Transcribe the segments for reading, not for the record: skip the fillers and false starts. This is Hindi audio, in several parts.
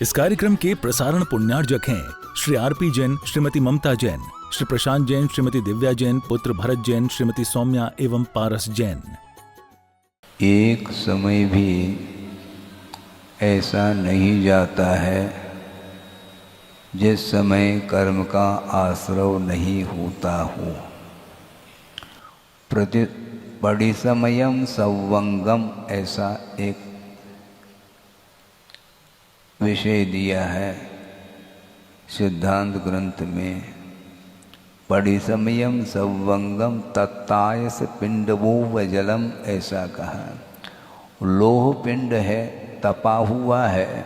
इस कार्यक्रम के प्रसारण पुण्यार्जक हैं श्री आरपी जैन, श्रीमती ममता जैन, श्री प्रशांत जैन, श्रीमती दिव्या जैन, पुत्र भरत जैन, श्रीमती सौम्या एवं पारस जैन। एक समय भी ऐसा नहीं जाता है जिस समय कर्म का आश्रव नहीं होता हो। परिसमयम सवंगम ऐसा एक विषय दिया है सिद्धांत ग्रंथ में। परिसमयम सवंगम तत्तायस पिंडवो व जलम ऐसा कहा। लोह पिंड है, तपा हुआ है,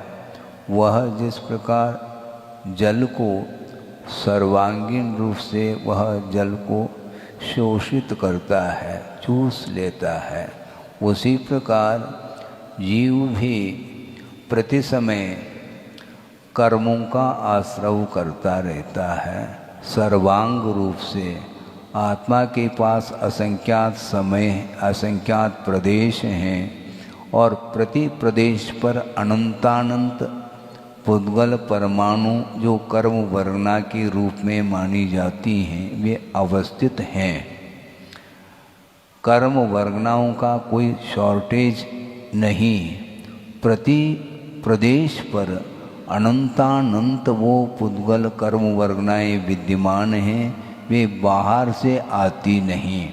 वह जिस प्रकार जल को सर्वांगीण रूप से वह जल को शोषित करता है, चूस लेता है, उसी प्रकार जीव भी प्रति समय कर्मों का आश्रव करता रहता है। सर्वांग रूप से आत्मा के पास असंख्यात समय, असंख्यात प्रदेश हैं और प्रति प्रदेश पर अनंतानंत पुद्गल परमाणु जो कर्म वर्णा के रूप में मानी जाती हैं वे अवस्थित हैं। कर्म वर्गनाओं का कोई शॉर्टेज नहीं। प्रति प्रदेश पर अनंतानंत वो पुद्गल कर्म वर्गनाएँ विद्यमान हैं, वे बाहर से आती नहीं,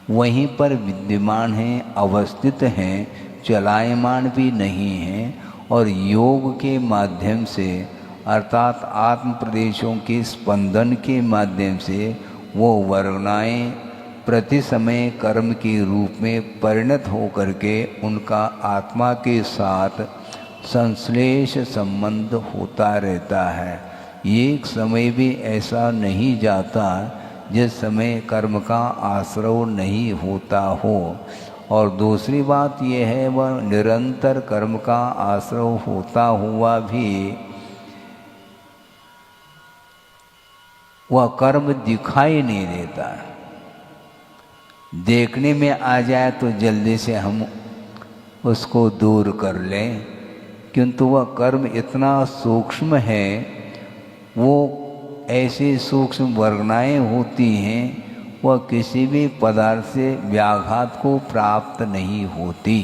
वहीं पर विद्यमान हैं, अवस्थित हैं, चलायमान भी नहीं हैं। और योग के माध्यम से अर्थात आत्म प्रदेशों के स्पंदन के माध्यम से वो वर्गनाएँ प्रति समय कर्म के रूप में परिणत होकर के उनका आत्मा के साथ संश्लेष संबंध होता रहता है। एक समय भी ऐसा नहीं जाता जिस समय कर्म का आश्रव नहीं होता हो। और दूसरी बात यह है वह निरंतर कर्म का आश्रव होता हुआ भी वह कर्म दिखाई नहीं देता। देखने में आ जाए तो जल्दी से हम उसको दूर कर लें, किंतु वह कर्म इतना सूक्ष्म है, वो ऐसी सूक्ष्म वर्गनाएँ होती हैं, वह किसी भी पदार्थ से व्याघात को प्राप्त नहीं होती।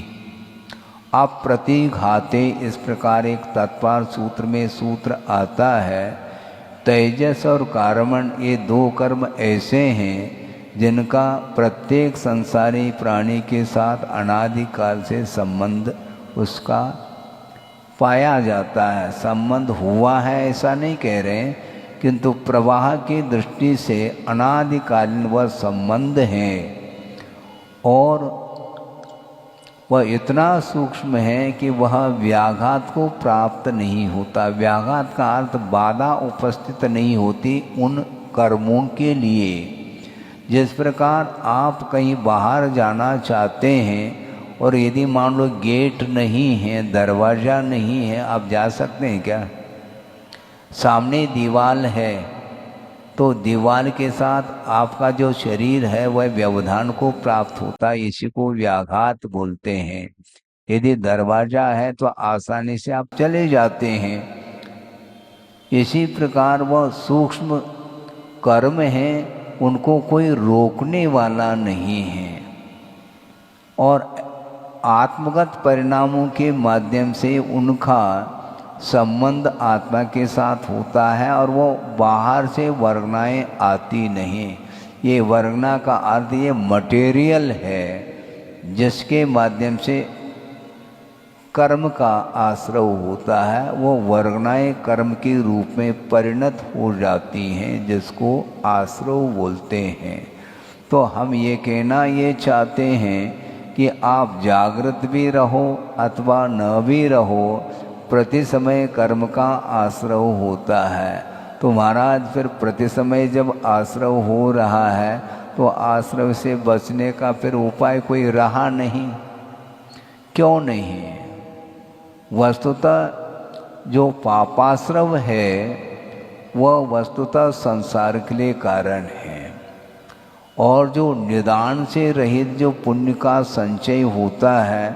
अप्रतिघाते इस प्रकार एक तत्पर सूत्र में सूत्र आता है। तेजस और कारमण ये दो कर्म ऐसे हैं जिनका प्रत्येक संसारी प्राणी के साथ अनादिकाल से संबंध उसका पाया जाता है। संबंध हुआ है ऐसा नहीं कह रहे हैं, किंतु प्रवाह की दृष्टि से अनादिकालीन वह संबंध है और वह इतना सूक्ष्म है कि वह व्याघात को प्राप्त नहीं होता। व्याघात का अर्थ बाधा उपस्थित नहीं होती उन कर्मों के लिए। जिस प्रकार आप कहीं बाहर जाना चाहते हैं और यदि मान लो गेट नहीं है, दरवाज़ा नहीं है, आप जा सकते हैं क्या? सामने दीवार है तो दीवार के साथ आपका जो शरीर है वह व्यवधान को प्राप्त होता है, इसी को व्याघात बोलते हैं। यदि दरवाज़ा है तो आसानी से आप चले जाते हैं। इसी प्रकार वह सूक्ष्म कर्म हैं, उनको कोई रोकने वाला नहीं है और आत्मगत परिणामों के माध्यम से उनका संबंध आत्मा के साथ होता है और वो बाहर से वर्गनाएँ आती नहीं। ये वर्गना का अर्थ ये मटेरियल है जिसके माध्यम से कर्म का आश्रव होता है, वो वर्गनाएँ कर्म के रूप में परिणत हो जाती हैं, जिसको आश्रव बोलते हैं। तो हम ये कहना ये चाहते हैं कि आप जागृत भी रहो अथवा न भी रहो, प्रति समय कर्म का आश्रव होता है। तो महाराज फिर प्रति समय जब आश्रव हो रहा है तो आश्रव से बचने का फिर उपाय कोई रहा नहीं। क्यों नहीं? वस्तुतः जो पापाश्रव है वह वस्तुतः संसार के लिए कारण है और जो निदान से रहित जो पुण्य का संचय होता है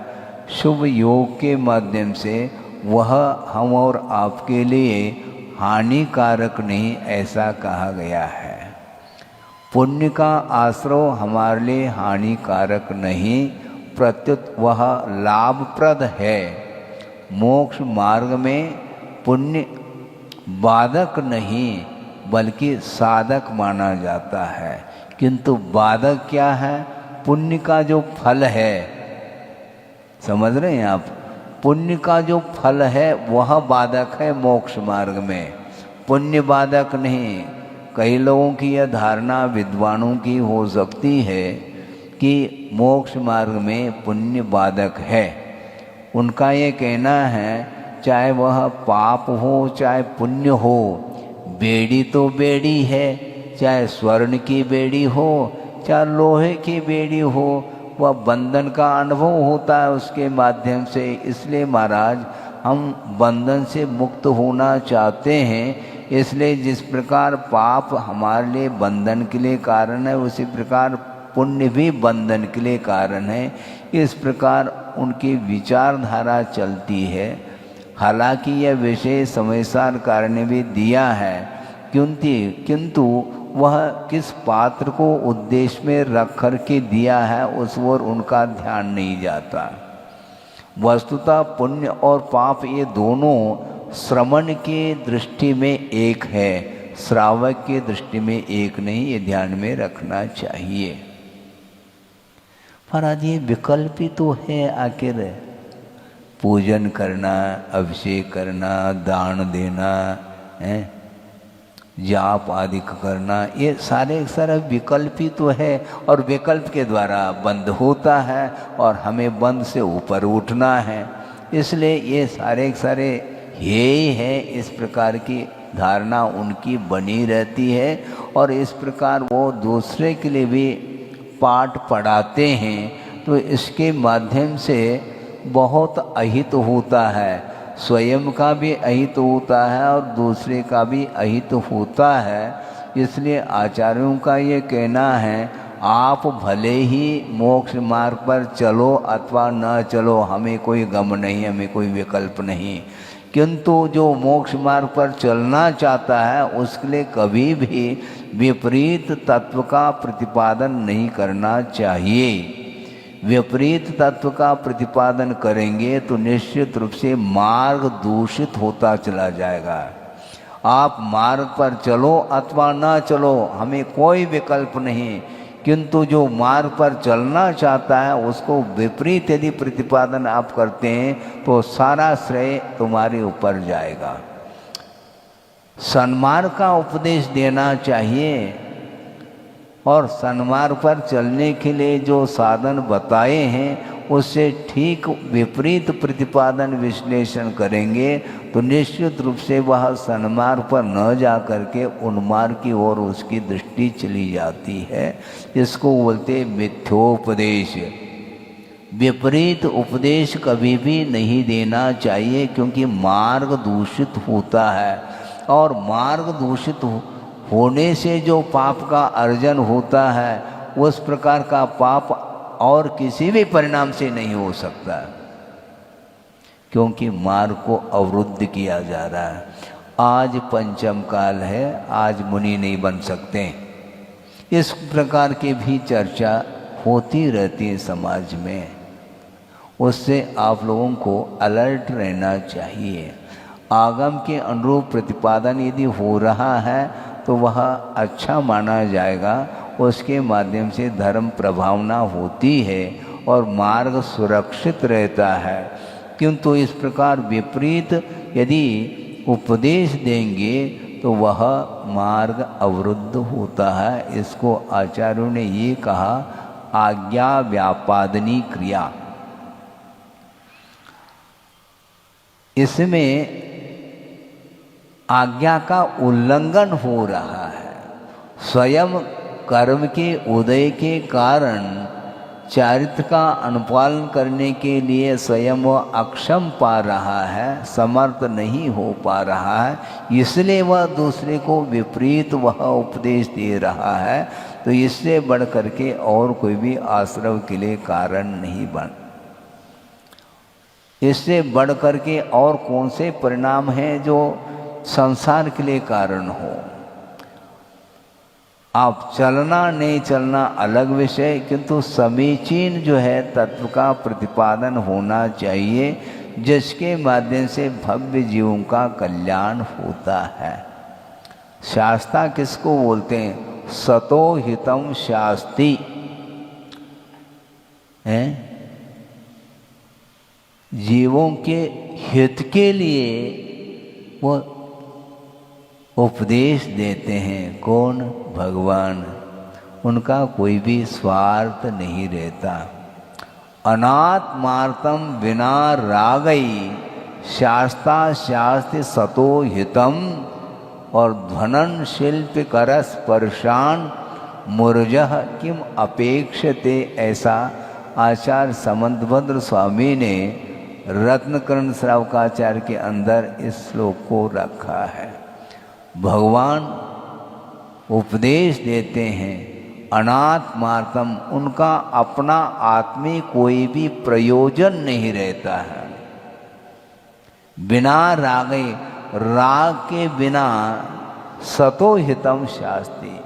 शुभ योग के माध्यम से, वह हम और आपके लिए हानिकारक नहीं, ऐसा कहा गया है। पुण्य का आश्रय हमारे लिए हानिकारक नहीं, प्रत्युत वह लाभप्रद है। मोक्ष मार्ग में पुण्य बाधक नहीं बल्कि साधक माना जाता है। किंतु बाधक क्या है? पुण्य का जो फल है, समझ रहे हैं आप? पुण्य का जो फल है वह बाधक है मोक्ष मार्ग में, पुण्य बाधक नहीं। कई लोगों की यह धारणा विद्वानों की हो सकती है कि मोक्ष मार्ग में पुण्य बाधक है। उनका ये कहना है चाहे वह पाप हो चाहे पुण्य हो, बेड़ी तो बेड़ी है, चाहे स्वर्ण की बेड़ी हो चाहे लोहे की बेड़ी हो, वह बंधन का अनुभव होता है उसके माध्यम से। इसलिए महाराज हम बंधन से मुक्त होना चाहते हैं, इसलिए जिस प्रकार पाप हमारे लिए बंधन के लिए कारण है, उसी प्रकार पुण्य भी बंधन के लिए कारण है। इस प्रकार उनकी विचारधारा चलती है। हालांकि यह विषय समयसारकार ने भी दिया है, किंतु वह किस पात्र को उद्देश्य में रख कर के दिया है उस ओर उनका ध्यान नहीं जाता। वस्तुतः पुण्य और पाप ये दोनों श्रवण की दृष्टि में एक है, श्रावक की दृष्टि में एक नहीं, ये ध्यान में रखना चाहिए। महाराज ये विकल्प ही तो है, आखिर पूजन करना, अभिषेक करना, दान देना है, जाप आदि करना, ये सारे विकल्प ही तो है। और विकल्प के द्वारा बंद होता है और हमें बंद से ऊपर उठना है। इसलिए ये सारे यही है, इस प्रकार की धारणा उनकी बनी रहती है। और इस प्रकार वो दूसरे के लिए भी पाठ पढ़ाते हैं, तो इसके माध्यम से बहुत अहित होता है, स्वयं का भी अहित होता है और दूसरे का भी अहित होता है। इसलिए आचार्यों का ये कहना है आप भले ही मोक्ष मार्ग पर चलो अथवा न चलो, हमें कोई गम नहीं, हमें कोई विकल्प नहीं, किंतु जो मोक्ष मार्ग पर चलना चाहता है उसके लिए कभी भी विपरीत तत्व का प्रतिपादन नहीं करना चाहिए। विपरीत तत्व का प्रतिपादन करेंगे तो निश्चित रूप से मार्ग दूषित होता चला जाएगा। आप मार्ग पर चलो अथवा ना चलो, हमें कोई विकल्प नहीं, किंतु जो मार्ग पर चलना चाहता है उसको विपरीत यदि प्रतिपादन आप करते हैं तो सारा श्रेय तुम्हारे ऊपर जाएगा। सन्मार्ग का उपदेश देना चाहिए और सन्मार्ग पर चलने के लिए जो साधन बताए हैं उससे ठीक विपरीत प्रतिपादन विश्लेषण करेंगे तो निश्चित रूप से वह सन्मार्ग पर न जा करके उन्मार्ग की ओर उसकी दृष्टि चली जाती है। इसको बोलते मिथ्योपदेश। विपरीत उपदेश कभी भी नहीं देना चाहिए, क्योंकि मार्ग दूषित होता है और मार्ग दूषित होने से जो पाप का अर्जन होता है उस प्रकार का पाप और किसी भी परिणाम से नहीं हो सकता, क्योंकि मार्ग को अवरुद्ध किया जा रहा है। आज पंचम काल है, आज मुनि नहीं बन सकते। इस प्रकार की भी चर्चा होती रहती है समाज में, उससे आप लोगों को अलर्ट रहना चाहिए। आगम के अनुरूप प्रतिपादन यदि हो रहा है तो वह अच्छा माना जाएगा, उसके माध्यम से धर्म प्रभावना होती है और मार्ग सुरक्षित रहता है। किंतु इस प्रकार विपरीत यदि उपदेश देंगे तो वह मार्ग अवरुद्ध होता है। इसको आचार्यों ने ये कहा आज्ञा व्यापादनी क्रिया। इसमें आज्ञा का उल्लंघन हो रहा है। स्वयं कर्म के उदय के कारण चारित्र का अनुपालन करने के लिए स्वयं वह अक्षम पा रहा है, समर्थ नहीं हो पा रहा है, इसलिए वह दूसरे को विपरीत वह उपदेश दे रहा है। तो इससे बढ़ करके और कोई भी आश्रव के लिए कारण नहीं बन। इससे बढ़ कर के और कौन से परिणाम हैं जो संसार के लिए कारण हो। आप चलना नहीं चलना अलग विषय, किंतु समीचीन जो है तत्व का प्रतिपादन होना चाहिए, जिसके माध्यम से भव्य जीवों का कल्याण होता है। शास्ता किसको बोलते हैं? सतो हितम शास्ति है, जीवों के हित के लिए वो उपदेश देते हैं। कौन? भगवान। उनका कोई भी स्वार्थ नहीं रहता। अनात्मार्थम विना रागई शास्ता शास्त्र सतो हितम और ध्वनन शिल्प करस परशान मूर्जः किम अपेक्षते, ऐसा आचार्य समंतभद्र स्वामी ने रत्नकर्ण श्रावकाचार्य के अंदर इस श्लोक को रखा है। भगवान उपदेश देते हैं अनात्मार्थम, उनका अपना आत्मी कोई भी प्रयोजन नहीं रहता है। बिना रागे, राग के बिना सतो हितम शास्ति,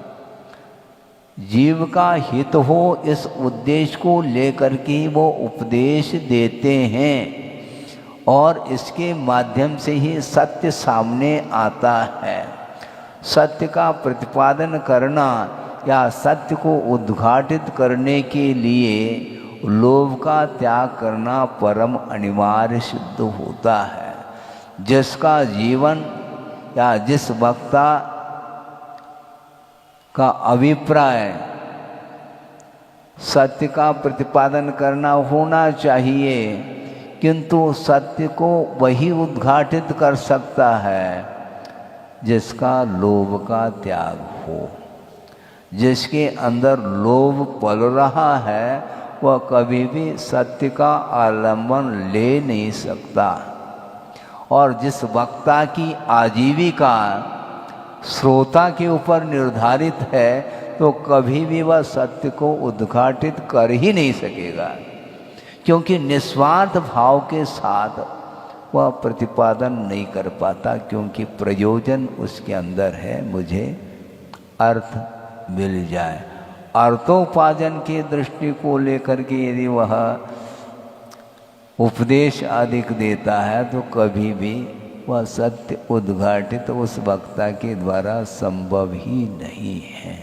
जीव का हित हो इस उद्देश्य को लेकर के वो उपदेश देते हैं और इसके माध्यम से ही सत्य सामने आता है। सत्य का प्रतिपादन करना या सत्य को उद्घाटित करने के लिए लोभ का त्याग करना परम अनिवार्य सिद्ध होता है। जिसका जीवन या जिस वक्ता का अभिप्राय सत्य का प्रतिपादन करना होना चाहिए, किंतु सत्य को वही उद्घाटित कर सकता है जिसका लोभ का त्याग हो। जिसके अंदर लोभ पल रहा है वह कभी भी सत्य का आलंबन ले नहीं सकता। और जिस वक्ता की आजीविका श्रोता के ऊपर निर्धारित है तो कभी भी वह सत्य को उद्घाटित कर ही नहीं सकेगा, क्योंकि निस्वार्थ भाव के साथ वह प्रतिपादन नहीं कर पाता, क्योंकि प्रयोजन उसके अंदर है मुझे अर्थ मिल जाए। अर्थोपार्जन की दृष्टि को लेकर के यदि वह उपदेश अधिक देता है तो कभी भी वह सत्य उद्घाटित उस वक्ता के द्वारा संभव ही नहीं है।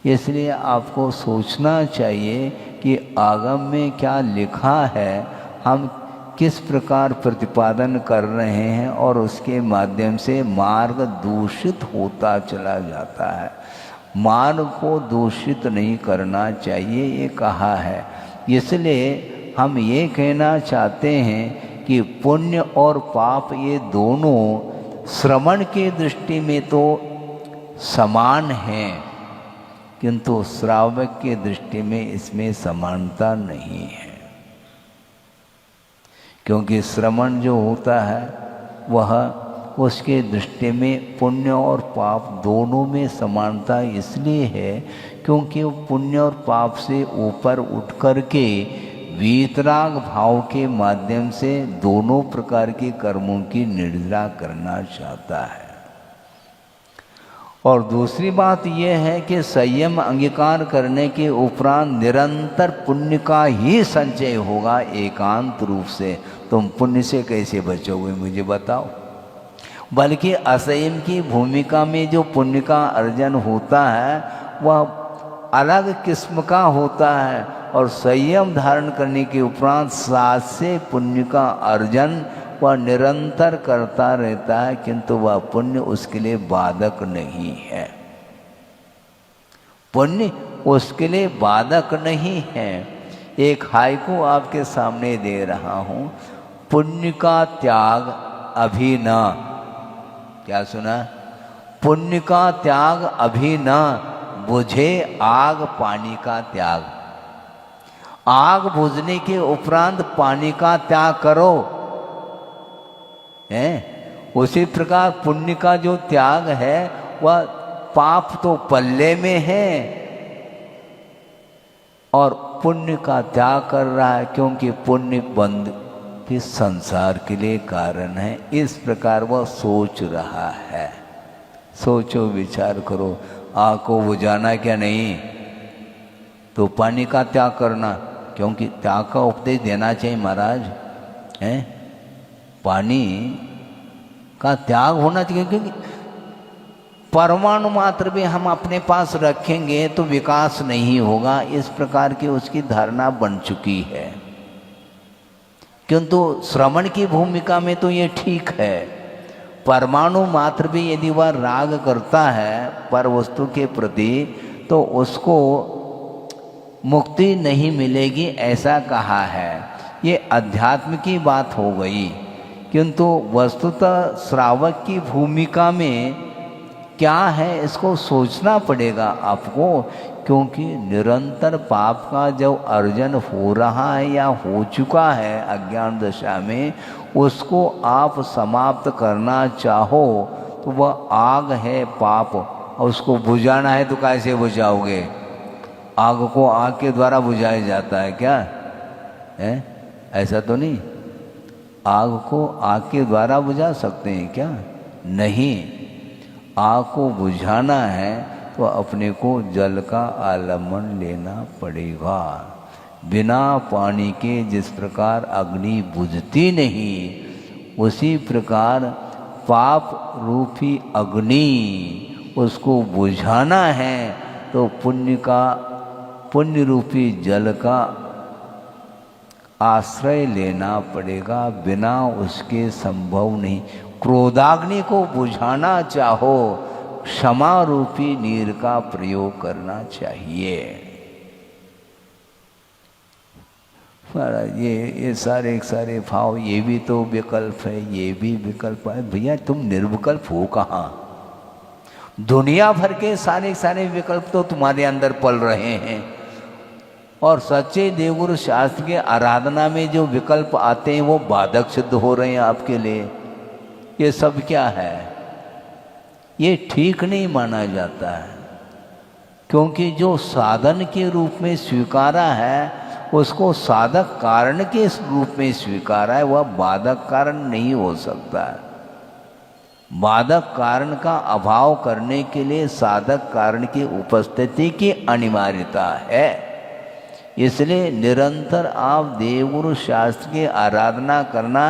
इसलिए आपको सोचना चाहिए कि आगम में क्या लिखा है, हम किस प्रकार प्रतिपादन कर रहे हैं और उसके माध्यम से मार्ग दूषित होता चला जाता है। मार्ग को दूषित नहीं करना चाहिए, ये कहा है। इसलिए हम ये कहना चाहते हैं कि पुण्य और पाप ये दोनों श्रवण की दृष्टि में तो समान हैं, किंतु श्रावक की दृष्टि में इसमें समानता नहीं है। क्योंकि श्रवण जो होता है वह उसके दृष्टि में पुण्य और पाप दोनों में समानता इसलिए है क्योंकि वो पुण्य और पाप से ऊपर उठ कर के वीतराग भाव के माध्यम से दोनों प्रकार के कर्मों की निर्जरा करना चाहता है। और दूसरी बात यह है कि संयम अंगीकार करने के उपरांत निरंतर पुण्य का ही संचय होगा एकांत रूप से। तुम पुण्य से कैसे बचोगे मुझे बताओ। बल्कि असंयम की भूमिका में जो पुण्य का अर्जन होता है वह अलग किस्म का होता है, और संयम धारण करने के उपरांत साथ से पुण्य का अर्जन वह निरंतर करता रहता है, किंतु वह पुण्य उसके लिए बाधक नहीं है। पुण्य उसके लिए बाधक नहीं है। एक हाइकू आपके सामने दे रहा हूं, पुण्य का त्याग अभी न, क्या सुना? पुण्य का त्याग अभी न बुझे आग पानी का त्याग। आग बुझने के उपरांत पानी का त्याग करो हैं। उसी प्रकार पुण्य का जो त्याग है वह पाप तो पल्ले में है और पुण्य का त्याग कर रहा है, क्योंकि पुण्य कि संसार के लिए कारण है। इस प्रकार वह सोच रहा है। सोचो, विचार करो, आग को बुझाना क्या नहीं तो पानी का त्याग करना, क्योंकि त्याग का उपदेश देना चाहिए महाराज है। पानी का त्याग होना चाहिए, क्योंकि परमाणु मात्र भी हम अपने पास रखेंगे तो विकास नहीं होगा। इस प्रकार की उसकी धारणा बन चुकी है। किंतु श्रवण की भूमिका में तो ये ठीक है। परमाणु मात्र भी यदि वह राग करता है पर वस्तु के प्रति तो उसको मुक्ति नहीं मिलेगी, ऐसा कहा है। ये अध्यात्म की बात हो गई। किंतु वस्तुतः श्रावक की भूमिका में क्या है इसको सोचना पड़ेगा आपको, क्योंकि निरंतर पाप का जब अर्जन हो रहा है या हो चुका है अज्ञान दशा में, उसको आप समाप्त करना चाहो तो वह आग है पाप, और उसको बुझाना है तो कैसे बुझाओगे? आग को आग के द्वारा बुझाया जाता है क्या है? ऐसा तो नहीं। आग को आग के द्वारा बुझा सकते हैं क्या? नहीं। आग को बुझाना है तो अपने को जल का आलम्बन लेना पड़ेगा। बिना पानी के जिस प्रकार अग्नि बुझती नहीं, उसी प्रकार पाप रूपी अग्नि उसको बुझाना है तो पुण्य रूपी जल का आश्रय लेना पड़ेगा। बिना उसके संभव नहीं। क्रोधाग्नि को बुझाना चाहो, क्षमा रूपी नीर का प्रयोग करना चाहिए। ये सारे भाव, ये भी तो विकल्प है, ये भी विकल्प है। भैया तुम निर्विकल्प हो कहाँ? दुनिया भर के सारे विकल्प तो तुम्हारे अंदर पल रहे हैं। और सच्चे देवगुरु शास्त्र के आराधना में जो विकल्प आते हैं वो बाधक सिद्ध हो रहे हैं आपके लिए। ये सब क्या है? ये ठीक नहीं माना जाता है, क्योंकि जो साधन के रूप में स्वीकारा है उसको साधक कारण के रूप में स्वीकारा है, वह बाधक कारण नहीं हो सकता है। बाधक कारण का अभाव करने के लिए साधक कारण की उपस्थिति की अनिवार्यता है। इसलिए निरंतर आप देवगुरु शास्त्र की आराधना करना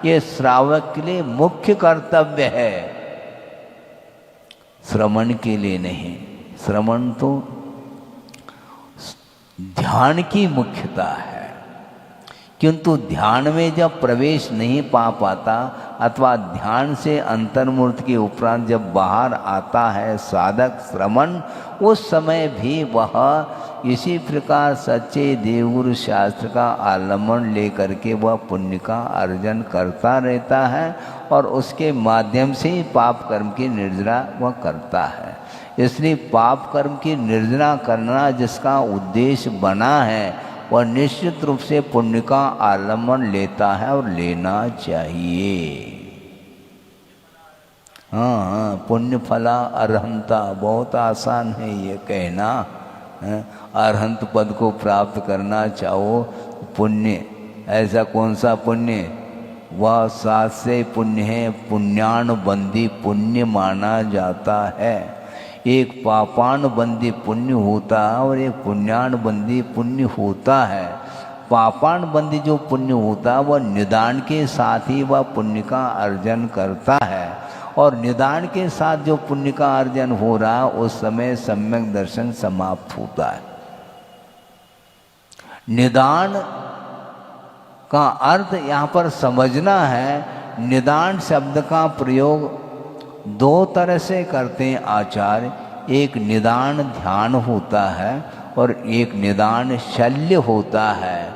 ये श्रावक के लिए मुख्य कर्तव्य है, श्रवण के लिए नहीं। श्रवण तो ध्यान की मुख्यता है, किंतु ध्यान में जब प्रवेश नहीं पा पाता अथवा ध्यान से अंतर्मुक्त के उपरांत जब बाहर आता है साधक श्रवण, उस समय भी वह इसी प्रकार सच्चे देवगुरु शास्त्र का आलम्बन लेकर के वह पुण्य का अर्जन करता रहता है और उसके माध्यम से पाप कर्म की निर्जना वह करता है। इसलिए पाप कर्म की निर्जना करना जिसका उद्देश्य बना है वह निश्चित रूप से पुण्य का आलम्बन लेता है और लेना चाहिए। हाँ, पुण्य फला अरहंता, बहुत आसान है ये कहना। अरहंत पद को प्राप्त करना चाहो पुण्य, ऐसा कौन सा पुण्य? वह 7 से पुण्य है, पुण्यान बंदी पुण्य माना जाता है। एक पापान बंदी पुण्य होता है और एक पुण्यान बंदी पुण्य होता है। पापान बंदी जो पुण्य होता है वह निदान के साथ ही वह पुण्य का अर्जन करता है, और निदान के साथ जो पुण्य का अर्जन हो रहा है उस समय सम्यक दर्शन समाप्त होता है। निदान का अर्थ यहाँ पर समझना है। निदान शब्द का प्रयोग 2 तरह से करते हैं आचार्य। एक निदान ध्यान होता है और एक निदान शल्य होता है।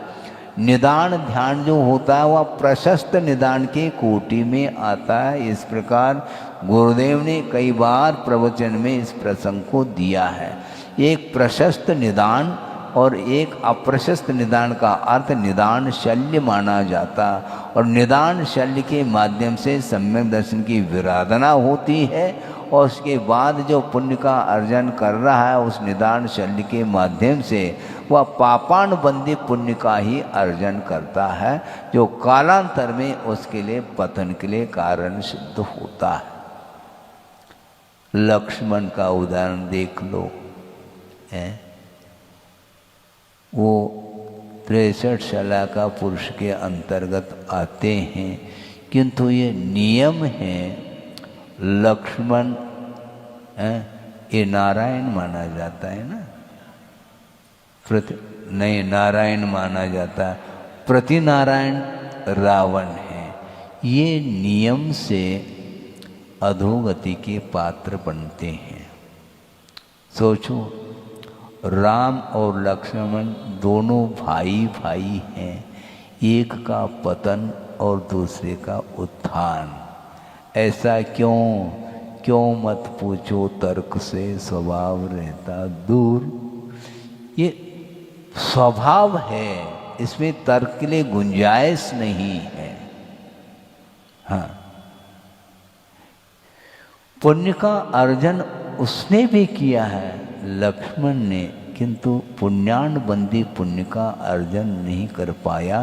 निदान ध्यान जो होता है वह प्रशस्त निदान के कोटि में आता है। इस प्रकार गुरुदेव ने कई बार प्रवचन में इस प्रसंग को दिया है। एक प्रशस्त निदान और एक अप्रशस्त निदान का अर्थ निदान शल्य माना जाता, और निदान शल्य के माध्यम से सम्यक दर्शन की विराधना होती है, और उसके बाद जो पुण्य का अर्जन कर रहा है उस निदान शल्य के माध्यम से वह पापान बंदी पुण्य का ही अर्जन करता है, जो कालांतर में उसके लिए पतन के लिए कारण सिद्ध होता है। लक्ष्मण का उदाहरण देख लो, है वो 63 शला का पुरुष के अंतर्गत आते हैं, किंतु ये नियम है। लक्ष्मण ये नारायण माना जाता है ना, नहीं नारायण माना जाता है, प्रति नारायण रावण है। ये नियम से अधोगति के पात्र बनते हैं। सोचो, राम और लक्ष्मण दोनों भाई भाई हैं, एक का पतन और दूसरे का उत्थान। ऐसा क्यों मत पूछो, तर्क से स्वभाव रहता दूर। ये स्वभाव है, इसमें तर्क के लिए गुंजाइश नहीं है। हाँ, पुण्य का अर्जन उसने भी किया है, लक्ष्मण ने, किंतु पुण्यान बंदी पुण्य का अर्जन नहीं कर पाया,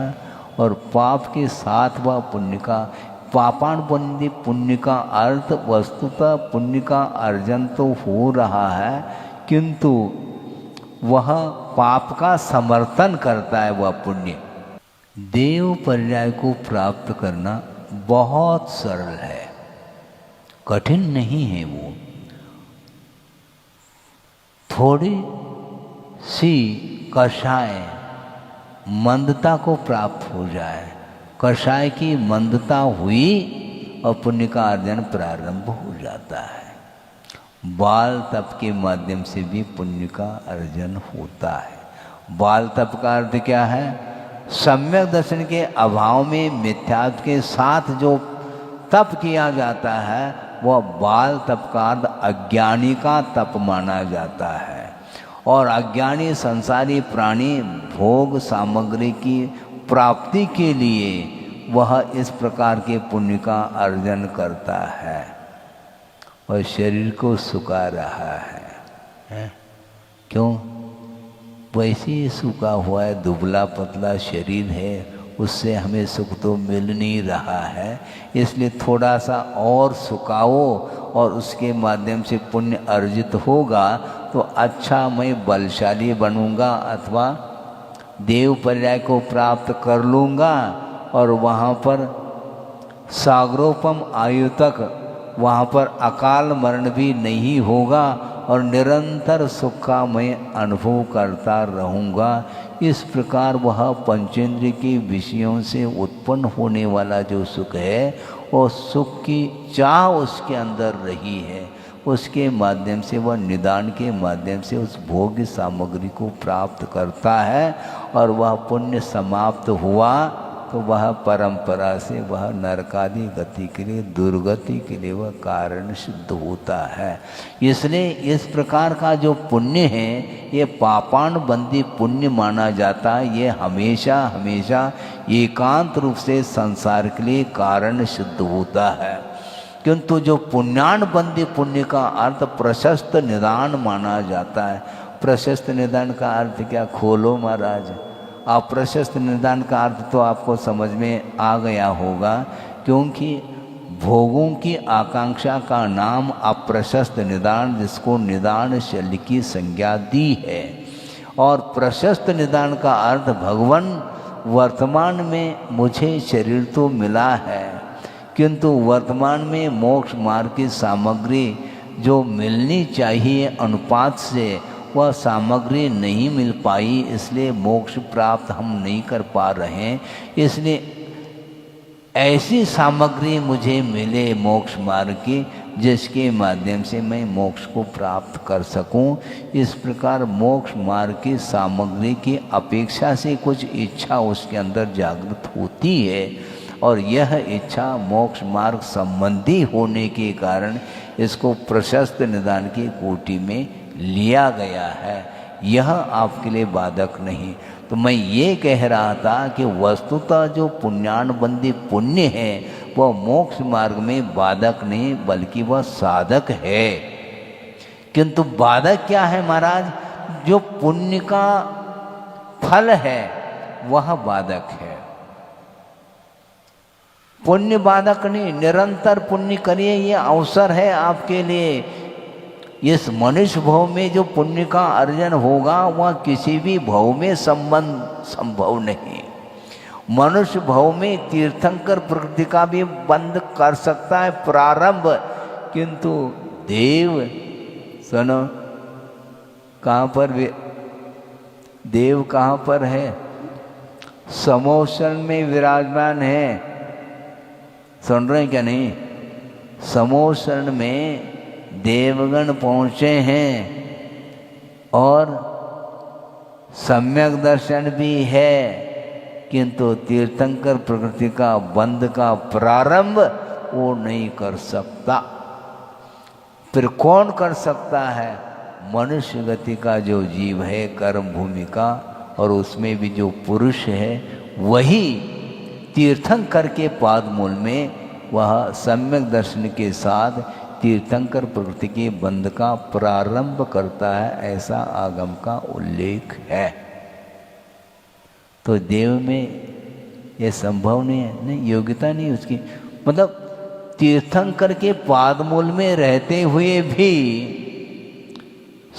और पाप के साथ वह पुण्य का, पापान बंदी पुण्य का अर्थ वस्तुतः पुण्य का अर्जन तो हो रहा है, किंतु वह पाप का समर्थन करता है। वह पुण्य देव पर्याय को प्राप्त करना बहुत सरल है, कठिन नहीं है। वो थोड़ी सी कषाय मंदता को प्राप्त हो जाए, कषाय की मंदता हुई और पुण्य का अर्जन प्रारंभ हो जाता है। बाल तप के माध्यम से भी पुण्य का अर्जन होता है। बाल तप का अर्थ क्या है? सम्यक दर्शन के अभाव में मिथ्यात्व के साथ जो तप किया जाता है वह बाल तप का अर्थ अज्ञानी का तप माना जाता है। और अज्ञानी संसारी प्राणी भोग सामग्री की प्राप्ति के लिए वह इस प्रकार के पुण्य का अर्जन करता है और शरीर को सुखा रहा है। क्यों? वैसे ही सूखा हुआ है, दुबला पतला शरीर है, उससे हमें सुख तो मिल नहीं रहा है, इसलिए थोड़ा सा और सुखाओ और उसके माध्यम से पुण्य अर्जित होगा तो अच्छा मैं बलशाली बनूंगा अथवा देव पर्याय को प्राप्त कर लूँगा और वहाँ पर सागरोपम आयु तक वहाँ पर अकाल मरण भी नहीं होगा और निरंतर सुख का मैं अनुभव करता रहूँगा। इस प्रकार वह पंचेंद्रिय के विषयों से उत्पन्न होने वाला जो सुख है वो सुख की चाह उसके अंदर रही है, उसके माध्यम से वह निदान के माध्यम से उस भोग्य सामग्री को प्राप्त करता है और वह पुण्य समाप्त हुआ तो वह परंपरा से वह नरकादि गति के लिए, दुर्गति के लिए वह कारण सिद्ध होता है। इसलिए इस प्रकार का जो पुण्य है ये पापान बंदी पुण्य माना जाता है। ये हमेशा हमेशा एकांत रूप से संसार के लिए कारण सिद्ध होता है, किंतु जो पुण्यान बंदी पुण्य का अर्थ प्रशस्त निदान माना जाता है। प्रशस्त निदान का अर्थ क्या? खोलो महाराज। आप प्रशस्त निदान का अर्थ तो आपको समझ में आ गया होगा, क्योंकि भोगों की आकांक्षा का नाम अप्रशस्त निदान, जिसको निदान शल्य की संज्ञा दी है। और प्रशस्त निदान का अर्थ भगवान वर्तमान में मुझे शरीर तो मिला है, किंतु वर्तमान में मोक्ष मार्ग की सामग्री जो मिलनी चाहिए अनुपात से वह सामग्री नहीं मिल पाई, इसलिए मोक्ष प्राप्त हम नहीं कर पा रहे हैं। इसलिए ऐसी सामग्री मुझे मिले मोक्ष मार्ग की जिसके माध्यम से मैं मोक्ष को प्राप्त कर सकूं। इस प्रकार मोक्ष मार्ग की सामग्री की अपेक्षा से कुछ इच्छा उसके अंदर जागृत होती है और यह इच्छा मोक्ष मार्ग संबंधी होने के कारण इसको प्रशस्त निदान की कोटि में लिया गया है। यह आपके लिए बाधक नहीं। तो मैं ये कह रहा था कि वस्तुतः जो पुण्यान बंदी पुण्य है वह मोक्ष मार्ग में बाधक नहीं बल्कि वह साधक है। किंतु बाधक क्या है महाराज? जो पुण्य का फल है वह बाधक है। पुण्य बाधक नहीं, निरंतर पुण्य करिए, ये अवसर है आपके लिए। इस मनुष्य भव में जो पुण्य का अर्जन होगा वह किसी भी भव में संभव नहीं। मनुष्य भव में तीर्थंकर प्रकृति का भी बंद कर सकता है प्रारंभ, किंतु देव सुनो कहाँ पर देव कहाँ पर है? समोषण में विराजमान है। सुन रहे हैं क्या? नहीं, समोषण में देवगण पहुँचे हैं और सम्यक दर्शन भी है, किंतु तीर्थंकर प्रकृति का बंध का प्रारंभ वो नहीं कर सकता। फिर कौन कर सकता है? मनुष्य गति का जो जीव है कर्म भूमि का, और उसमें भी जो पुरुष है वही तीर्थंकर के पादमूल में वह सम्यक दर्शन के साथ तीर्थंकर प्रकृति के बंध का प्रारंभ करता है, ऐसा आगम का उल्लेख है। तो देव में यह संभव नहीं है, नहीं योग्यता नहीं उसकी। मतलब तीर्थंकर के पादमूल में रहते हुए भी,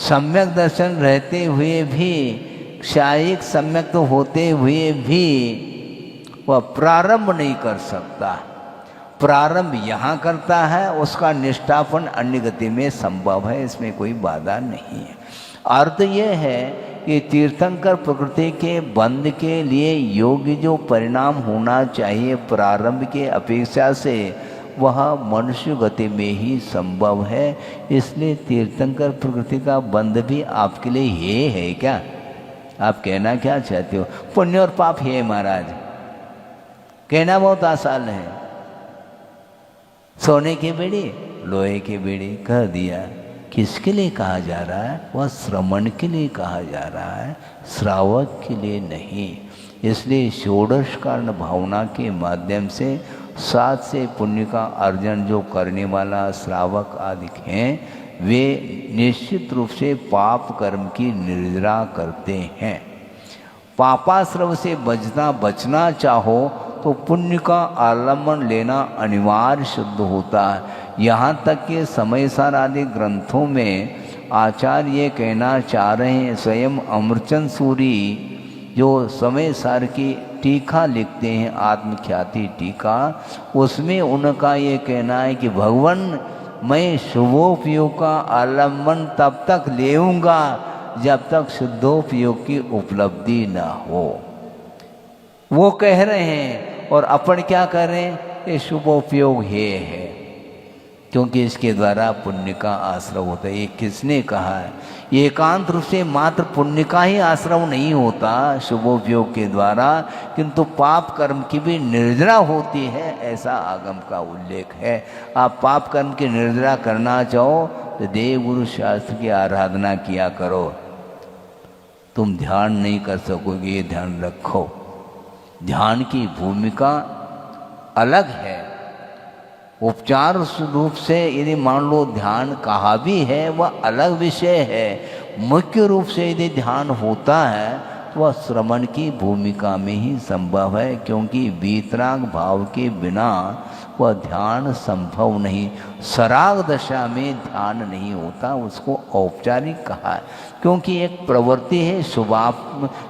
सम्यक दर्शन रहते हुए भी, क्षायिक सम्यक तो होते हुए भी वह प्रारंभ नहीं कर सकता। प्रारंभ यहाँ करता है, उसका निष्ठापन अन्य गति में संभव है, इसमें कोई बाधा नहीं है। अर्थ यह है कि तीर्थंकर प्रकृति के बंध के लिए योग्य जो परिणाम होना चाहिए प्रारंभ के अपेक्षा से, वह मनुष्य गति में ही संभव है। इसलिए तीर्थंकर प्रकृति का बंध भी आपके लिए ये है क्या? आप कहना क्या चाहते हो? पुण्य और पाप है महाराज, कहना बहुत आसान है। सोने की बेड़ी लोहे की बेड़ी कह दिया। किसके लिए कहा जा रहा है? वह श्रवण के लिए कहा जा रहा है, श्रावक के लिए नहीं। इसलिए षोडश कारण भावना के माध्यम से 7 से पुण्य का अर्जन जो करने वाला श्रावक आदि हैं, वे निश्चित रूप से पाप कर्म की निर्जरा करते हैं। पापाश्रव से बचना चाहो तो पुण्य का आलम्बन लेना अनिवार्य सिद्ध होता है। यहाँ तक कि समय सार आदि ग्रंथों में आचार्य ये कहना चाह रहे हैं, स्वयं अमरचंद सूरी जो समय सार की टीका लिखते हैं, आत्मख्याति टीका, उसमें उनका ये कहना है कि भगवान मैं शुभोपयोग का आलम्बन तब तक लेऊंगा जब तक शुद्धोपयोग की उपलब्धि न हो। वो कह रहे हैं और अपन क्या कर रहे हैं? ये शुभोपयोग है, क्योंकि इसके द्वारा पुण्य का आश्रव होता है। ये किसने कहा है? ये एकांत रूप से मात्र पुण्य का ही आश्रव नहीं होता शुभोपयोग के द्वारा, किंतु पाप कर्म की भी निर्जरा होती है, ऐसा आगम का उल्लेख है। आप पाप कर्म की निर्जरा करना चाहो तो देव गुरु शास्त्र की आराधना किया करो। तुम ध्यान नहीं कर सकोगे, ये ध्यान रखो। ध्यान की भूमिका अलग है। उपचार रूप से यदि मान लो ध्यान कहा भी है, वह अलग विषय है। मुख्य रूप से यदि ध्यान होता है तो वह श्रवण की भूमिका में ही संभव है, क्योंकि वीतराग भाव के बिना वह ध्यान संभव नहीं। सराग दशा में ध्यान नहीं होता, उसको औपचारिक कहा है, क्योंकि एक प्रवृत्ति है,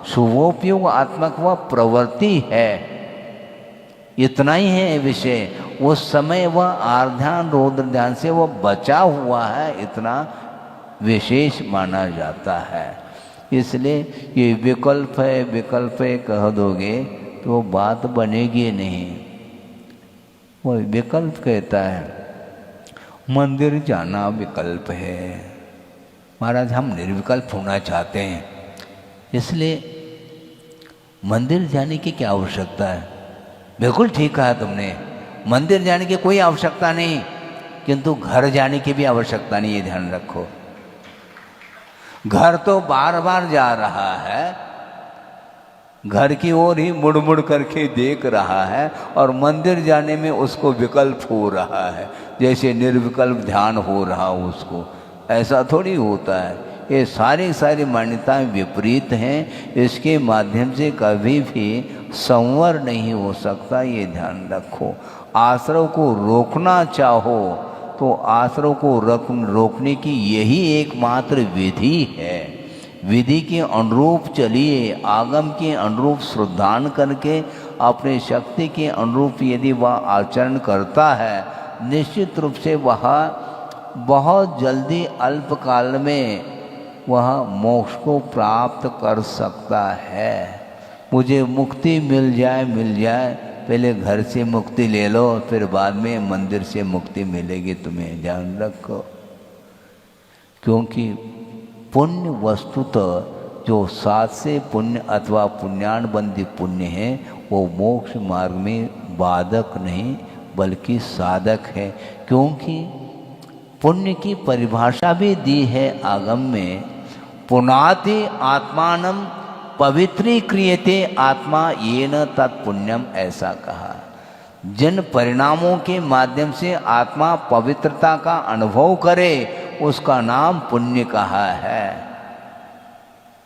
शुभोपयोग आत्मक वह प्रवृत्ति है। इतना ही है विषय। उस समय वह आर्ध्यान रौद्र ध्यान से वह बचा हुआ है, इतना विशेष माना जाता है। इसलिए ये विकल्प है कह दोगे तो वो बात बनेगी नहीं। वो विकल्प कहता है मंदिर जाना विकल्प है। महाराज हम निर्विकल्प होना चाहते हैं, इसलिए मंदिर जाने की क्या आवश्यकता है? बिल्कुल ठीक कहा तुमने, मंदिर जाने की कोई आवश्यकता नहीं, किंतु घर जाने की भी आवश्यकता नहीं, ये ध्यान रखो। घर तो बार बार जा रहा है, घर की ओर ही मुड़ मुड़ करके देख रहा है, और मंदिर जाने में उसको विकल्प हो रहा है, जैसे निर्विकल्प ध्यान हो रहा हो उसको। ऐसा थोड़ी होता है। ये सारी मान्यताएं विपरीत हैं। इसके माध्यम से कभी भी संवर नहीं हो सकता, ये ध्यान रखो। आश्रव को रोकना चाहो तो आश्रव को रोकने की यही एकमात्र विधि है। विधि के अनुरूप चलिए, आगम के अनुरूप श्रद्धान करके अपने शक्ति के अनुरूप यदि वह आचरण करता है, निश्चित रूप से वह बहुत जल्दी अल्पकाल में वह मोक्ष को प्राप्त कर सकता है। मुझे मुक्ति मिल जाए, पहले घर से मुक्ति ले लो, फिर बाद में मंदिर से मुक्ति मिलेगी, तुम्हें ध्यान रखो। क्योंकि पुण्य वस्तुतः जो सात से पुण्य अथवा पुण्यानुबंधी पुण्य है, वो मोक्ष मार्ग में बाधक नहीं बल्कि साधक है। क्योंकि पुण्य की परिभाषा भी दी है आगम में, पुनाति आत्मानम पवित्रीक्रियते आत्मा येन तत्पुण्यम, ऐसा कहा। जिन परिणामों के माध्यम से आत्मा पवित्रता का अनुभव करे उसका नाम पुण्य कहा है।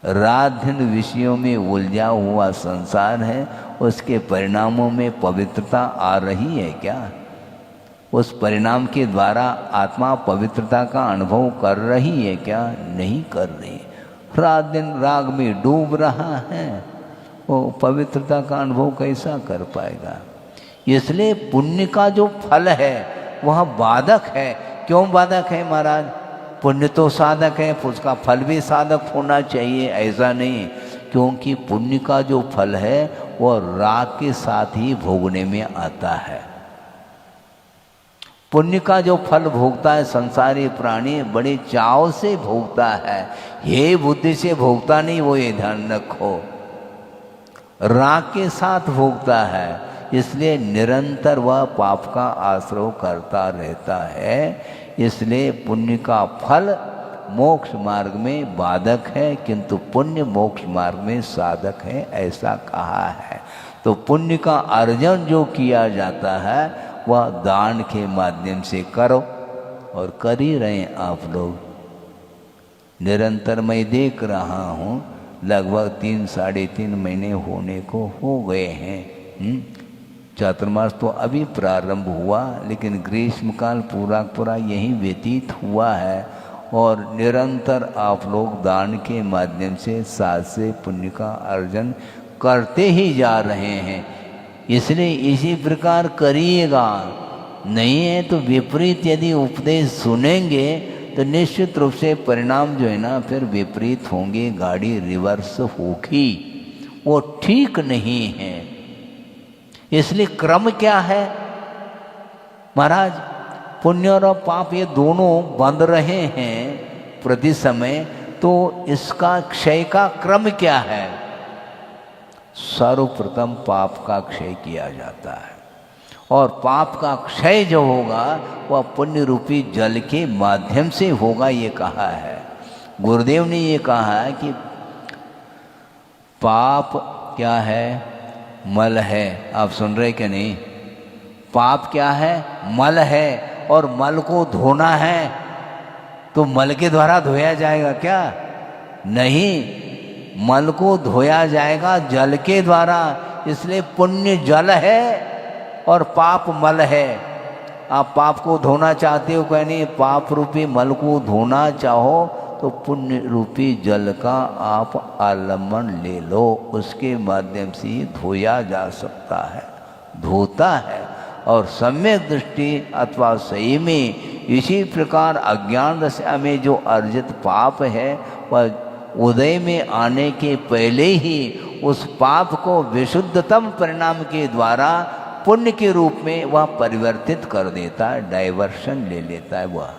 रात दिन विषयों में उलझा हुआ संसार है, उसके परिणामों में पवित्रता आ रही है क्या? उस परिणाम के द्वारा आत्मा पवित्रता का अनुभव कर रही है क्या? नहीं कर रही। रात दिन राग में डूब रहा है, वो पवित्रता का अनुभव कैसा कर पाएगा? इसलिए पुण्य का जो फल है वह बाधक है। क्यों बाधक है महाराज? पुण्य तो साधक है, उसका फल भी साधक होना चाहिए, ऐसा नहीं। क्योंकि पुण्य का जो फल है वह राग के साथ ही भोगने में आता है। पुण्य का जो फल भोगता है संसारी प्राणी बड़े चाव से भोगता है, ये बुद्धि से भोगता नहीं, वो ये ध्यान रखो। राग के साथ भोगता है, इसलिए निरंतर वह पाप का आश्रय करता रहता है। इसलिए पुण्य का फल मोक्ष मार्ग में बाधक है, किंतु पुण्य मोक्ष मार्ग में साधक है, ऐसा कहा है। तो पुण्य का अर्जन जो किया जाता है वह दान के माध्यम से करो, और कर ही रहे हैं आप लोग। निरंतर मैं देख रहा हूँ, लगभग 3-3.5 महीने होने को हो गए हैं। चातुर्मास तो अभी प्रारंभ हुआ, लेकिन ग्रीष्मकाल पूरा यही व्यतीत हुआ है, और निरंतर आप लोग दान के माध्यम से साथ से पुण्य का अर्जन करते ही जा रहे हैं। इसलिए इसी प्रकार करिएगा। नहीं है तो विपरीत यदि उपदेश सुनेंगे तो निश्चित रूप से परिणाम जो है ना फिर विपरीत होंगे, गाड़ी रिवर्स होगी, वो ठीक नहीं है। इसलिए क्रम क्या है महाराज? पुण्य और पाप ये दोनों बंध रहे हैं प्रति समय, तो इसका क्षय का क्रम क्या है? सर्वप्रथम पाप का क्षय किया जाता है, और पाप का क्षय जो होगा वह पुण्य रूपी जल के माध्यम से होगा, ये कहा है। गुरुदेव ने ये कहा है कि पाप क्या है? मल है। आप सुन रहे कि नहीं? पाप क्या है? मल है, और मल को धोना है तो मल के द्वारा धोया जाएगा क्या? नहीं, मल को धोया जाएगा जल के द्वारा। इसलिए पुण्य जल है और पाप मल है। आप पाप को धोना चाहते हो, कहनी पाप रूपी मल को धोना चाहो तो पुण्य रूपी जल का आप आलम्बन ले लो, उसके माध्यम से ही धोया जा सकता है, धोता है। और सम्यक दृष्टि अथवा सही में इसी प्रकार अज्ञान दशा में जो अर्जित पाप है वह उदय में आने के पहले ही उस पाप को विशुद्धतम परिणाम के द्वारा पुण्य के रूप में वह परिवर्तित कर देता है, डाइवर्शन ले लेता है। वह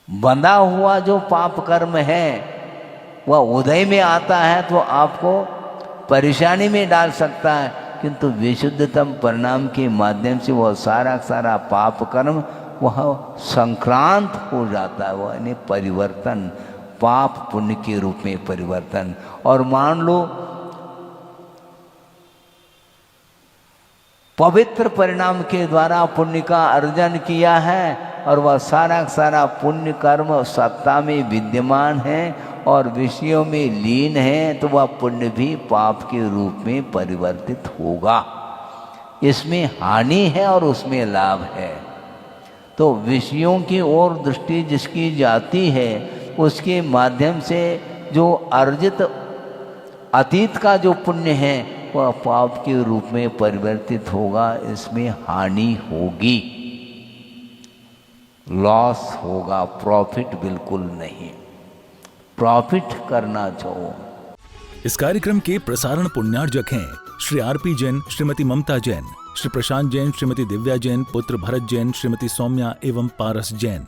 बंधा हुआ जो पाप कर्म है वह उदय में आता है तो आपको परेशानी में डाल सकता है, किंतु विशुद्धतम परिणाम के माध्यम से वह सारा पाप कर्म वह संक्रांत हो जाता है, वह यानी परिवर्तन, पाप पुण्य के रूप में परिवर्तन। और मान लो पवित्र परिणाम के द्वारा पुण्य का अर्जन किया है और वह सारा का सारा पुण्य कर्म सत्ता में विद्यमान है और विषयों में लीन है, तो वह पुण्य भी पाप के रूप में परिवर्तित होगा। इसमें हानि है और उसमें लाभ है। तो विषयों की ओर दृष्टि जिसकी जाती है उसके माध्यम से जो अर्जित अतीत का जो पुण्य है वह पाप के रूप में परिवर्तित होगा। इसमें हानि होगी, लॉस होगा, प्रॉफिट बिल्कुल नहीं। प्रॉफिट करना चाहो। इस कार्यक्रम के प्रसारण पुण्यार्जक हैं श्री आरपी जैन, श्रीमती ममता जैन, श्री प्रशांत जैन, श्रीमती दिव्या जैन, पुत्र भरत जैन, श्रीमती सौम्या एवं पारस जैन।